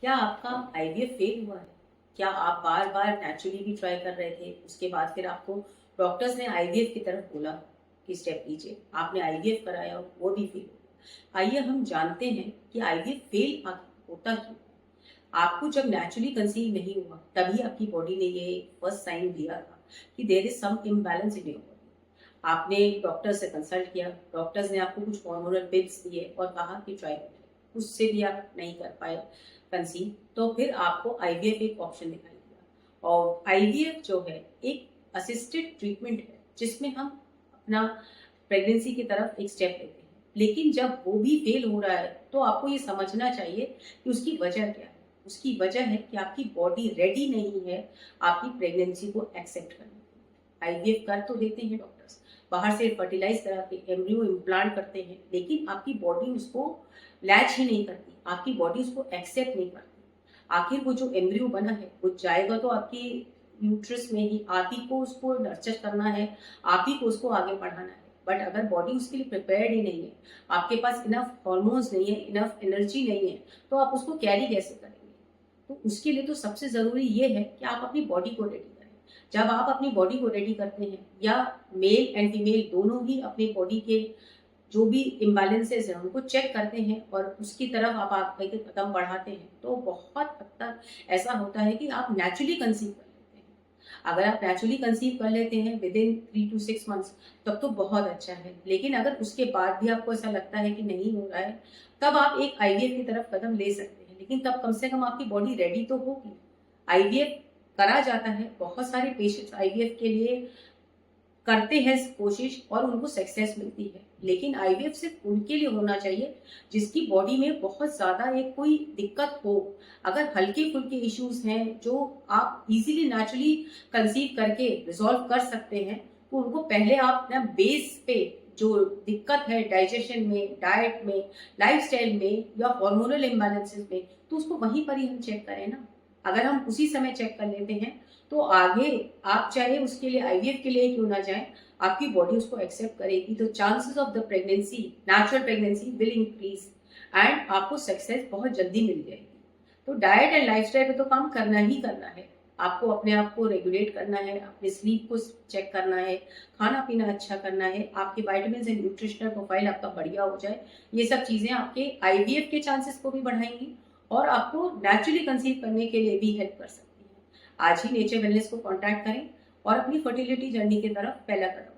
क्या आपका IVF fail हुआ है? क्या आप बार बार नेचुरली भी ट्राई कर रहे थे, उसके बाद फिर आपको डॉक्टर्स ने आईवीएफ की तरफ बोला कि स्टेप लीजिए, आपने आईवीएफ कराया, वो भी फेल हुआ। आइए हम जानते हैं कि आईवीएफ फेल होता क्यों। आपको जब नेचुरली कंसीव नहीं हुआ तभी आपकी बॉडी ने ये फर्स्ट साइन दिया था कि there is some imbalance in your body. आपने डॉक्टर से कंसल्ट किया, डॉक्टर्स ने आपको कुछ हार्मोनल पिल्स दिए और कहा कि ट्राई करें, उससे भी आप नहीं कर पाए कंसीव, तो फिर आपको आईवीएफ एक ऑप्शन दिखाई दिया। और आईवीएफ जो है एक असिस्टेड ट्रीटमेंट है जिसमें हम अपना प्रेगनेंसी की तरफ एक स्टेप लेते हैं। लेकिन जब वो भी फेल हो रहा है तो आपको ये समझना चाहिए कि उसकी वजह क्या है। उसकी वजह है कि आपकी बॉडी रेडी नहीं है आपकी प्रेगनेंसी को एक्सेप्ट करने के लिए। आईवीएफ कर तो देते हैं डॉक्टर्स, बाहर से फर्टिलाइज करा के एम्ब्रियो इम्प्लांट करते हैं, लेकिन आपकी बॉडी उसको लैच ही नहीं करती, आपकी बॉडी उसको एक्सेप्ट नहीं करती। आखिर वो जो एम्ब्रियो बना है वो जाएगा तो आपकी यूट्रस में ही, आप ही को उसको नर्चर करना है, आप ही को उसको आगे बढ़ाना है। बट अगर बॉडी उसके लिए प्रिपेयर्ड ही नहीं है, आपके पास इनफ हॉर्मोन्स नहीं है, इनफ एनर्जी नहीं है, तो आप उसको कैरी कैसे करेंगे। तो उसके लिए तो सबसे जरूरी ये है कि आप अपनी बॉडी को रेडी करें। जब आप अपनी बॉडी को रेडी करते हैं, या मेल एंड फीमेल दोनों ही अपनी बॉडी के जो भी इम्बैलेंसेस हैं उनको चेक करते हैं और उसकी तरफ आप आगे के कदम बढ़ाते हैं, तो बहुत हद तक ऐसा होता है कि आप नेचुरली कंसीव कर लेते हैं। अगर आप नेचुरली कंसीव कर लेते हैं विद इन 3 to 6 months, तब तो बहुत अच्छा है। लेकिन अगर उसके बाद भी आपको ऐसा लगता है कि नहीं हो रहा है, तब आप एक आईवीएफ की तरफ कदम ले सकते हैं। लेकिन तब कम से कम आपकी बॉडी रेडी तो होगी। आईवीएफ करा जाता है, बहुत सारे पेशेंट्स आईवीएफ के लिए करते हैं कोशिश और उनको सक्सेस मिलती है। लेकिन आईवीएफ सिर्फ उनके लिए होना चाहिए जिसकी बॉडी में बहुत ज्यादा एक कोई दिक्कत हो। अगर हल्के फुल्के इश्यूज हैं जो आप इजीली नेचुरली कंसीव करके रिजॉल्व कर सकते हैं, तो उनको पहले आप अपना बेस पे जो दिक्कत है डाइजेशन में, डाइट में, लाइफस्टाइल में या हार्मोनल इम्बैलेंसेस में, तो उसको वहीं पर ही हम चेक करें ना। अगर हम उसी समय चेक कर लेते हैं तो आगे आप चाहे उसके लिए आईवीएफ के लिए क्यों ना जाएं, आपकी बॉडी उसको एक्सेप्ट करेगी, तो chances of the pregnancy, natural pregnancy will increase and आपको सक्सेस बहुत जल्दी मिल जाएगी। तो डाइट एंड लाइफस्टाइल पे तो काम करना ही करना है। आपको अपने आप को रेगुलेट करना है, अपने स्लीप को चेक करना है, खाना पीना अच्छा करना है, आपके विटामिन एंड न्यूट्रिशनल प्रोफाइल आपका बढ़िया हो जाए। ये सब चीजें आपके आईवीएफ के चांसेस को भी बढ़ाएंगी और आपको नेचुरली कंसीव करने के लिए भी हेल्प कर सकती है। आज ही नेचर वेलनेस को कांटेक्ट करें और अपनी फर्टिलिटी जर्नी की तरफ पहला कदम